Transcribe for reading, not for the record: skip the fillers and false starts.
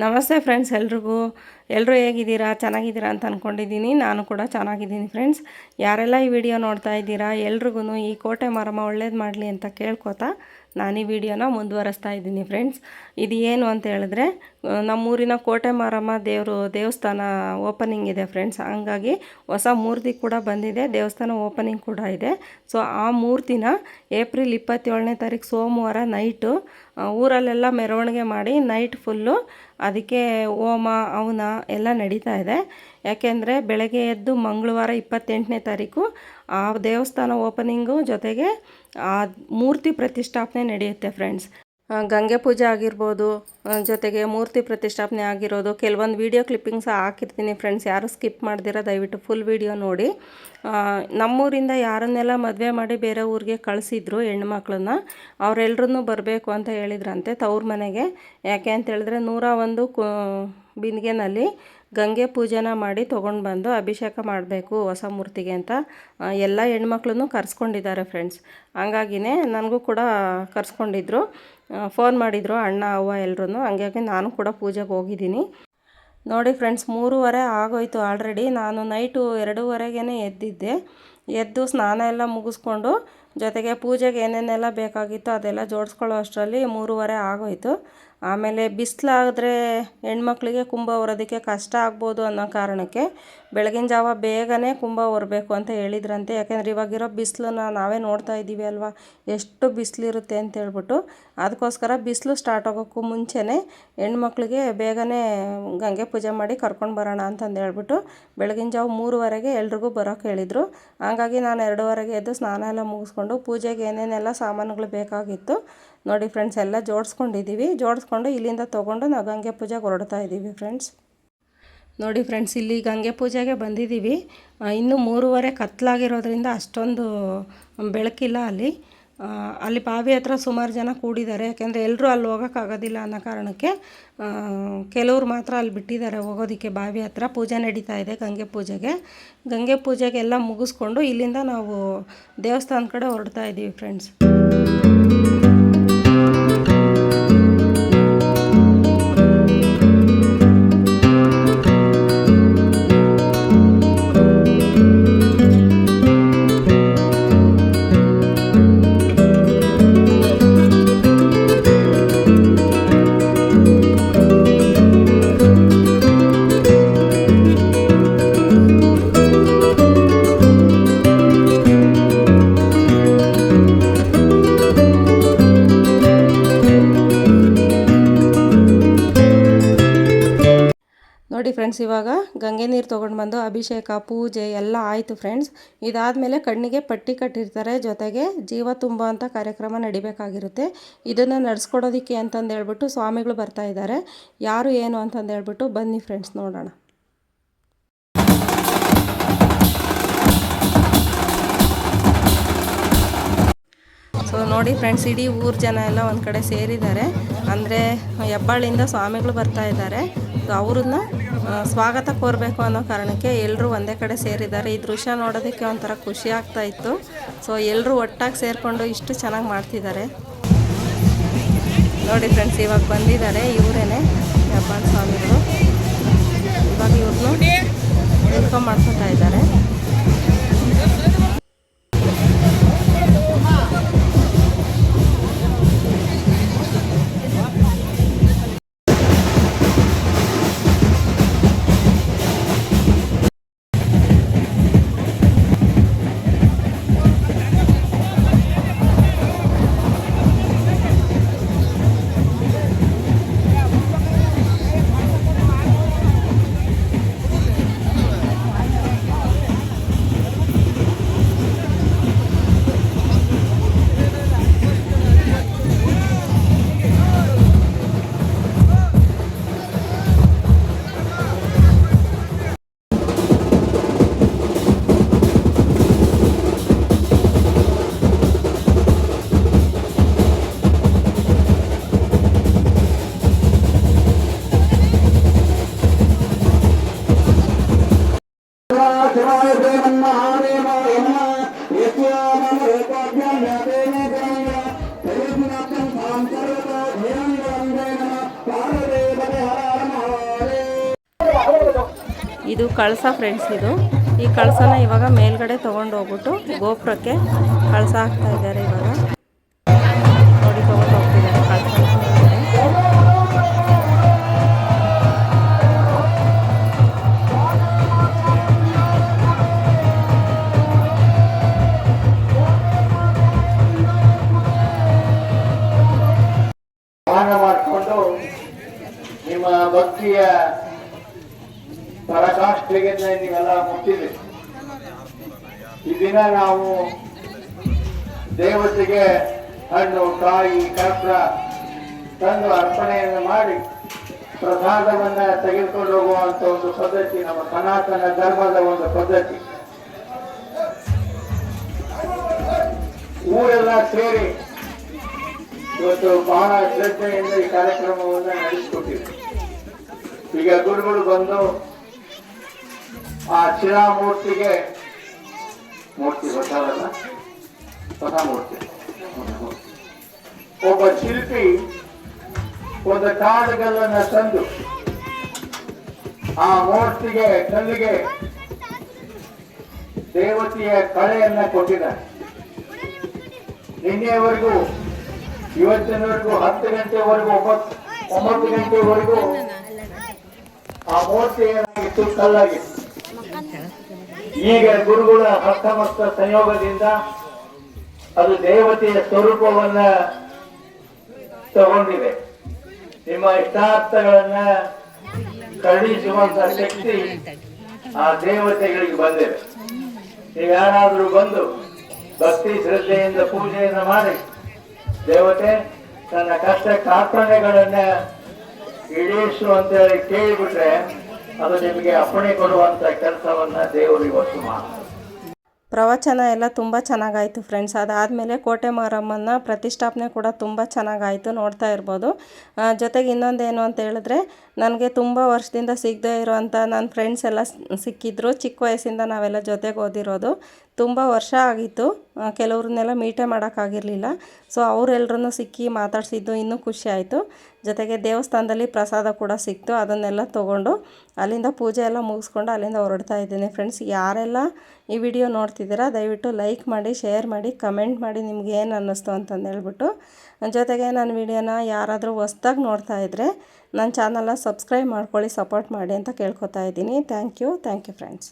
ನಮಸ್ತೆ ಫ್ರೆಂಡ್ಸ್, ಎಲ್ಲರೂ ಹೇಗಿದ್ದೀರಾ? ಚೆನ್ನಾಗಿದ್ದೀರಾ ಅಂತ ಅಂದ್ಕೊಂಡಿದ್ದೀನಿ. ನಾನು ಕೂಡ ಚೆನ್ನಾಗಿದ್ದೀನಿ ಫ್ರೆಂಡ್ಸ್. ಯಾರೆಲ್ಲ ಈ ವಿಡಿಯೋ ನೋಡ್ತಾ ಇದ್ದೀರಾ ಎಲ್ರಿಗೂ ಈ ಕೋಟೆ ಮಾರಮ್ಮ ಒಳ್ಳೇದು ಮಾಡಲಿ ಅಂತ ಕೇಳ್ಕೊತಾ ನಾನು ಈ ವಿಡಿಯೋನ ಮುಂದುವರಿಸ್ತಾ ಇದ್ದೀನಿ ಫ್ರೆಂಡ್ಸ್. ಇದು ಏನು ಅಂತ ಹೇಳಿದ್ರೆ, ನಮ್ಮೂರಿನ ಕೋಟೆ ಮಾರಮ್ಮ ದೇವಸ್ಥಾನ ಓಪನಿಂಗ್ ಇದೆ ಫ್ರೆಂಡ್ಸ್. ಹಂಗಾಗಿ ಹೊಸ ಮೂರ್ತಿ ಕೂಡ ಬಂದಿದೆ, ದೇವಸ್ಥಾನ ಓಪನಿಂಗ್ ಕೂಡ ಇದೆ. ಸೊ ಆ ಮೂರ್ತಿನ ಏಪ್ರಿಲ್ 27ನೇ ತಾರೀಕು ಸೋಮವಾರ ನೈಟು ಊರಲ್ಲೆಲ್ಲ ಮೆರವಣಿಗೆ ಮಾಡಿ ನೈಟ್ ಫುಲ್ಲು ಅದಕ್ಕೆ ಹೋಮ ಹವನ ಎಲ್ಲ ನಡೀತಾ ಇದೆ. ಯಾಕೆಂದರೆ ಬೆಳಗ್ಗೆ ಎದ್ದು ಮಂಗಳವಾರ 28ನೇ ತಾರೀಕು ಆ ದೇವಸ್ಥಾನ ಓಪನಿಂಗು ಜೊತೆಗೆ ಆ ಮೂರ್ತಿ ಪ್ರತಿಷ್ಠಾಪನೆ ನಡೆಯುತ್ತೆ ಫ್ರೆಂಡ್ಸ್. ಗಂಗೆ ಪೂಜೆ ಆಗಿರ್ಬೋದು, ಜೊತೆಗೆ ಮೂರ್ತಿ ಪ್ರತಿಷ್ಠಾಪನೆ ಆಗಿರೋದು ಕೆಲವೊಂದು ವೀಡಿಯೋ ಕ್ಲಿಪ್ಪಿಂಗ್ಸ್ ಹಾಕಿರ್ತೀನಿ ಫ್ರೆಂಡ್ಸ್. ಯಾರು ಸ್ಕಿಪ್ ಮಾಡ್ದಿರ ದಯವಿಟ್ಟು ಫುಲ್ ವೀಡಿಯೋ ನೋಡಿ. ನಮ್ಮೂರಿಂದ ಯಾರನ್ನೆಲ್ಲ ಮದುವೆ ಮಾಡಿ ಬೇರೆ ಊರಿಗೆ ಕಳಿಸಿದ್ರು ಹೆಣ್ಮಕ್ಳನ್ನ, ಅವರೆಲ್ಲರೂ ಬರಬೇಕು ಅಂತ ಹೇಳಿದ್ರಂತೆ ತವ್ರ ಮನೆಗೆ. ಯಾಕೆ ಅಂತ ಹೇಳಿದ್ರೆ 101 ಬಿಂದಿಗೆನಲ್ಲಿ ಗಂಗೆ ಪೂಜೆನ ಮಾಡಿ ತೊಗೊಂಡು ಬಂದು ಅಭಿಷೇಕ ಮಾಡಬೇಕು ಹೊಸ ಮೂರ್ತಿಗೆ ಅಂತ ಎಲ್ಲ ಹೆಣ್ಮಕ್ಳನ್ನು ಕರೆಸ್ಕೊಂಡಿದ್ದಾರೆ ಫ್ರೆಂಡ್ಸ್. ಹಂಗಾಗಿನೇ ನನಗೂ ಕೂಡ ಕರೆಸ್ಕೊಂಡಿದ್ರು, ಫೋನ್ ಮಾಡಿದರು ಅಣ್ಣ ಅವ್ವ ಎಲ್ಲರೂ. ಹಂಗಾಗಿ ನಾನು ಕೂಡ ಪೂಜೆಗೆ ಹೋಗಿದ್ದೀನಿ. ನೋಡಿ ಫ್ರೆಂಡ್ಸ್, 3:30 ಆಗೋಯ್ತು ಆಲ್ರೆಡಿ. ನಾನು ನೈಟು 2:30ಗೇ ಎದ್ದು ಸ್ನಾನ ಎಲ್ಲ ಮುಗಿಸ್ಕೊಂಡು ಜೊತೆಗೆ ಪೂಜೆಗೆ ಏನೇನೆಲ್ಲ ಬೇಕಾಗಿತ್ತು ಅದೆಲ್ಲ ಜೋಡಿಸ್ಕೊಳ್ಳೋ ಅಷ್ಟರಲ್ಲಿ 3:30 ಆಗೋಯ್ತು. ಆಮೇಲೆ ಬಿಸಿಲಾದರೆ ಹೆಣ್ಮಕ್ಳಿಗೆ ಕುಂಭ ಹೊರೋದಕ್ಕೆ ಕಷ್ಟ ಆಗ್ಬೋದು ಅನ್ನೋ ಕಾರಣಕ್ಕೆ ಬೆಳಗಿನ ಜಾವ ಬೇಗನೆ ಕುಂಭ ಹೊರಬೇಕು ಅಂತ ಹೇಳಿದ್ರಂತೆ. ಯಾಕೆಂದರೆ ಇವಾಗಿರೋ ಬಿಸಿಲನ್ನ ನಾವೇ ನೋಡ್ತಾ ಇದ್ದೀವಿ ಅಲ್ವಾ, ಎಷ್ಟು ಬಿಸಿಲಿರುತ್ತೆ ಅಂತೇಳ್ಬಿಟ್ಟು. ಅದಕ್ಕೋಸ್ಕರ ಬಿಸಿಲು ಸ್ಟಾರ್ಟ್ ಆಗೋಕ್ಕೂ ಮುಂಚೆನೇ ಹೆಣ್ಮಕ್ಳಿಗೆ ಬೇಗನೆ ಗಂಗೆ ಪೂಜೆ ಮಾಡಿ ಕರ್ಕೊಂಡು ಬರೋಣ ಅಂತಂದು ಹೇಳ್ಬಿಟ್ಟು ಬೆಳಗಿನ ಜಾವ 3:30ಗೆ ಎಲ್ರಿಗೂ ಬರೋಕ್ಕೆ ಹೇಳಿದರು. ಹಾಗಾಗಿ ನಾನು 2:30ಗೆ ಎದ್ದು ಸ್ನಾನ ಎಲ್ಲ ಮುಗಿಸ್ಕೊಂಡು ಪೂಜೆಗೆ ಏನೇನೆಲ್ಲ ಸಾಮಾನುಗಳು ಬೇಕಾಗಿತ್ತು ನೋಡಿ ಫ್ರೆಂಡ್ಸ್ ಎಲ್ಲ ಜೋಡಿಸ್ಕೊಂಡು ಇಲ್ಲಿಂದ ತೊಗೊಂಡು ನಾವು ಗಂಗೆ ಪೂಜೆಗೆ ಹೊರಡ್ತಾ ಇದ್ದೀವಿ ಫ್ರೆಂಡ್ಸ್. ನೋಡಿ ಫ್ರೆಂಡ್ಸ್, ಇಲ್ಲಿ ಗಂಗೆ ಪೂಜೆಗೆ ಬಂದಿದ್ದೀವಿ. ಇನ್ನೂ 3:30 ಕತ್ತಲಾಗಿರೋದ್ರಿಂದ ಅಷ್ಟೊಂದು ಬೆಳಕಿಲ್ಲ ಅಲ್ಲಿ ಬಾವಿ ಹತ್ರ ಸುಮಾರು ಜನ ಕೂಡಿದ್ದಾರೆ. ಯಾಕೆಂದರೆ ಎಲ್ಲರೂ ಅಲ್ಲಿ ಹೋಗೋಕ್ಕಾಗೋದಿಲ್ಲ ಅನ್ನೋ ಕಾರಣಕ್ಕೆ ಕೆಲವ್ರು ಮಾತ್ರ ಅಲ್ಲಿ ಬಿಟ್ಟಿದ್ದಾರೆ ಹೋಗೋದಕ್ಕೆ. ಬಾವಿ ಹತ್ರ ಪೂಜೆ ನಡೀತಾ ಇದೆ ಗಂಗೆ ಪೂಜೆಗೆಲ್ಲ ಮುಗಿಸ್ಕೊಂಡು ಇಲ್ಲಿಂದ ನಾವು ದೇವಸ್ಥಾನದ ಕಡೆ ಹೊರಡ್ತಾ ಇದ್ದೀವಿ ಫ್ರೆಂಡ್ಸ್. ನೋಡಿ ಫ್ರೆಂಡ್ಸ್, ಇವಾಗ ಗಂಗೆ ನೀರು ತೊಗೊಂಡು ಬಂದು ಅಭಿಷೇಕ ಪೂಜೆ ಎಲ್ಲ ಆಯಿತು ಫ್ರೆಂಡ್ಸ್. ಇದಾದಮೇಲೆ ಕಣ್ಣಿಗೆ ಪಟ್ಟಿ ಕಟ್ಟಿರ್ತಾರೆ, ಜೊತೆಗೆ ಜೀವ ತುಂಬ ಅಂತ ಕಾರ್ಯಕ್ರಮ ನಡಿಬೇಕಾಗಿರುತ್ತೆ. ಇದನ್ನು ನಡೆಸ್ಕೊಡೋದಕ್ಕೆ ಅಂತಂದು ಹೇಳ್ಬಿಟ್ಟು ಸ್ವಾಮಿಗಳು ಬರ್ತಾ ಇದ್ದಾರೆ. ಯಾರು ಏನು ಅಂತಂದು ಹೇಳ್ಬಿಟ್ಟು ಬನ್ನಿ ಫ್ರೆಂಡ್ಸ್ ನೋಡೋಣ. ಸೊ ನೋಡಿ ಫ್ರೆಂಡ್ಸ್, ಇಡೀ ಊರು ಜನ ಎಲ್ಲ ಒಂದು ಕಡೆ ಸೇರಿದ್ದಾರೆ. ಅಂದರೆ ಹೆಬ್ಬಾಳಿಂದ ಸ್ವಾಮಿಗಳು ಬರ್ತಾ ಇದ್ದಾರೆ. ಅವ್ರನ್ನ ಸ್ವಾಗತ ಕೋರಬೇಕು ಅನ್ನೋ ಕಾರಣಕ್ಕೆ ಎಲ್ಲರೂ ಒಂದೇ ಕಡೆ ಸೇರಿದ್ದಾರೆ. ಈ ದೃಶ್ಯ ನೋಡೋದಕ್ಕೆ ಒಂಥರ ಖುಷಿ ಆಗ್ತಾ ಇತ್ತು. ಸೊ ಎಲ್ಲರೂ ಒಟ್ಟಾಗಿ ಸೇರಿಕೊಂಡು ಇಷ್ಟು ಚೆನ್ನಾಗಿ ಮಾಡ್ತಿದ್ದಾರೆ ನೋಡಿ ಫ್ರೆಂಡ್ಸ್. ಇವಾಗ ಬಂದಿದ್ದಾರೆ ಇವರೇನೆ ಹೆಬ್ಬಾಳು ಸ್ವಾಮಿಗಳು. ಇವಾಗ ಇವ್ರನ್ನೂ ವೆಲ್ಕಮ್ ಮಾಡ್ಕೊತಾ ಇದ್ದಾರೆ. ಇದು ಕಳಸ ಫ್ರೆಂಡ್ಸ್. ಈ ಕಳಸನ ಇವಾಗ ಮೇಲ್ಗಡೆ ತೊಗೊಂಡು ಹೋಗ್ಬಿಟ್ಟು ಗೋಪುರಕ್ಕೆ ಕಳಸ ಹಾಕ್ತಾ ಇದ್ದಾರೆ. ಇವಾಗ ನೋಡಿ ತೊಗೊಂಡು ಹೋಗ್ತಿದ್ದಾರೆ ಕಳಸ ಮೇಲ್ಗಡೆ. ಮಾಡಿಕೊಂಡು ನಿಮ್ಮ ಭಕ್ತಿಯ ಪರಾಕಾಷ್ಠೆಗೆ ನೀವೆಲ್ಲ ಮುಟ್ಟಿದೆ. ಈ ದಿನ ನಾವು ದೇವತೆಗೆ ಹಣ್ಣು ಕಾಯಿ ಕರ್ಪೂರ ತಂದು ಅರ್ಪಣೆಯನ್ನು ಮಾಡಿ ಪ್ರಸಾದವನ್ನ ತೆಗೆದುಕೊಂಡು ಹೋಗುವಂತ ಒಂದು ಪದ್ಧತಿ ನಮ್ಮ ಸನಾತನ ಧರ್ಮದ ಒಂದು ಪದ್ಧತಿ. ಊರೆಲ್ಲ ಸೇರಿ ಇವತ್ತು ಬಹಳ ಶ್ರದ್ಧೆಯಿಂದ ಈ ಕಾರ್ಯಕ್ರಮವನ್ನು ನಡೆಸಿಕೊಟ್ಟಿದೆ. ಈಗ ಗುರುಗಳು ಬಂದು ಆ ಶಿಲಾಮೂರ್ತಿಗೆ ಮೂರ್ತಿ ಗೊತ್ತಾಗಲ್ಲ, ಹೊಸ ಮೂರ್ತಿ, ಒಬ್ಬ ಶಿಲ್ಪಿ ಒಂದು ಕಾಡುಗಲ್ಲನ್ನ ತಂದು ಆ ಮೂರ್ತಿಗೆ ಕಲ್ಲಿಗೆ ದೇವತೆಯ ಕಳೆಯನ್ನ ಕೊಟ್ಟಿದ್ದಾರೆ. ನಿನ್ನೆವರೆಗೂ ಇವತ್ತಿನವರೆಗೂ 10 ಗಂಟೆವರೆಗೂ 9 ಗಂಟೆವರೆಗೂ ಆ ಮೂರ್ತಿ ಏನಾಗಿತ್ತು, ಕಲ್ಲಾಗಿತ್ತು. ಈಗ ಗುರುಗಳ ಹಸ್ತಮಸ್ತ ಸಂಯೋಗದಿಂದ ಅದು ದೇವತೆಯ ಸ್ವರೂಪವನ್ನ ತಗೊಂಡಿದೆ. ನಿಮ್ಮ ಇಷ್ಟಾರ್ಥಗಳನ್ನ ಕರುಣಿಸುವಂತ ಶಕ್ತಿ ಆ ದೇವತೆಗಳಿಗೆ ಬಂದಿದೆ. ನೀವು ಯಾರಾದ್ರೂ ಬಂದು ಭಕ್ತಿ ಶ್ರದ್ಧೆಯಿಂದ ಪೂಜೆಯನ್ನು ಮಾಡಿ ದೇವತೆ ತನ್ನ ಕಷ್ಟ ಕಾರ್ಪಣ್ಯಗಳನ್ನ ಈಡೇರಿಸು ಅಂತ ಹೇಳಿ ಕೇಳಿಬಿಟ್ರೆ ಅದು ನಿಮಗೆ ಅಪ್ಪಣೆ ಕೊಡುವಂತ ಕೆಲಸವನ್ನ ದೇವರು ಇವತ್ತು ಮಾಡ್ತಾರೆ. ಪ್ರವಚನ ಎಲ್ಲ ತುಂಬ ಚೆನ್ನಾಗಾಯಿತು ಫ್ರೆಂಡ್ಸ್. ಅದಾದಮೇಲೆ ಕೋಟೆ ಮಾರಮ್ಮನ ಪ್ರತಿಷ್ಠಾಪನೆ ಕೂಡ ತುಂಬ ಚೆನ್ನಾಗಾಯಿತು, ನೋಡ್ತಾ ಇರ್ಬೋದು. ಜೊತೆಗೆ ಇನ್ನೊಂದೇನು ಅಂತ ಹೇಳಿದ್ರೆ, ನನಗೆ ತುಂಬ ವರ್ಷದಿಂದ ಸಿಗದೇ ಇರೋವಂಥ ನನ್ನ ಫ್ರೆಂಡ್ಸ್ ಎಲ್ಲ ಸಿಕ್ಕಿದ್ರು. ಚಿಕ್ಕ ವಯಸ್ಸಿಂದ ನಾವೆಲ್ಲ ಜೊತೆಗೆ ಓದಿರೋದು, ತುಂಬ ವರ್ಷ ಆಗಿತ್ತು. ಕೆಲವ್ರನ್ನೆಲ್ಲ ಮೀಟೇ ಮಾಡೋಕ್ಕಾಗಿರಲಿಲ್ಲ. ಸೊ ಅವರೆಲ್ಲರೂ ಸಿಕ್ಕಿ ಮಾತಾಡಿಸಿದ್ದು ಇನ್ನೂ ಖುಷಿ ಆಯಿತು. ಜೊತೆಗೆ ದೇವಸ್ಥಾನದಲ್ಲಿ ಪ್ರಸಾದ ಕೂಡ ಸಿಕ್ತು, ಅದನ್ನೆಲ್ಲ ತೊಗೊಂಡು ಅಲ್ಲಿಂದ ಪೂಜೆ ಎಲ್ಲ ಮುಗಿಸ್ಕೊಂಡು ಅಲ್ಲಿಂದ ಹೊರಡ್ತಾ ಇದ್ದೀನಿ ಫ್ರೆಂಡ್ಸ್. ಯಾರೆಲ್ಲ ಈ ವಿಡಿಯೋ ನೋಡ್ತಿದ್ದೀರಾ ದಯವಿಟ್ಟು ಲೈಕ್ ಮಾಡಿ, ಶೇರ್ ಮಾಡಿ, ಕಮೆಂಟ್ ಮಾಡಿ ನಿಮ್ಗೆ ಏನು ಅನ್ನಿಸ್ತು ಅಂತಂದು ಹೇಳ್ಬಿಟ್ಟು. ಜೊತೆಗೆ ನನ್ನ ವಿಡಿಯೋನ ಯಾರಾದರೂ ಹೊಸ್ದಾಗಿ ನೋಡ್ತಾ ಇದ್ದರೆ ನನ್ನ ಚಾನಲ್ನ ಸಬ್ಸ್ಕ್ರೈಬ್ ಮಾಡ್ಕೊಳ್ಳಿ, ಸಪೋರ್ಟ್ ಮಾಡಿ ಅಂತ ಕೇಳ್ಕೊತಾ ಇದ್ದೀನಿ. Thank you friends.